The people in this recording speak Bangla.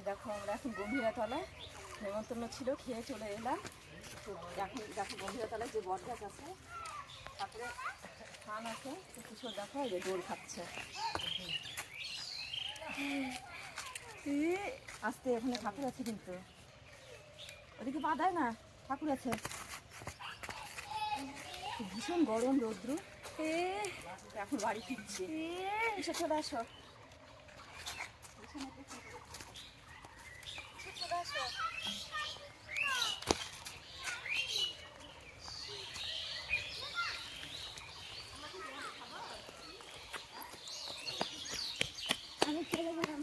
দেখো আমরা এখন গম্ভীরাতলায় নেমন্তন্ন ছিল, খেয়ে চলে এলাম। এখন দেখো গম্ভীরাতলায় যে বট গাছ আছে, তারপরে খান আছে, কিশোর দেখো এই যে দোল খাচ্ছে। আস্তে, ওখানে ঠাকুর আছে কিন্তু, ওদিকে পা দেয় না, ঠাকুর আছে। ভীষণ গরম, রৌদ্র। এখন বাড়ি ফিরছি, এসে চলে আসো, চলে আসো। আমি চলে গেলাম।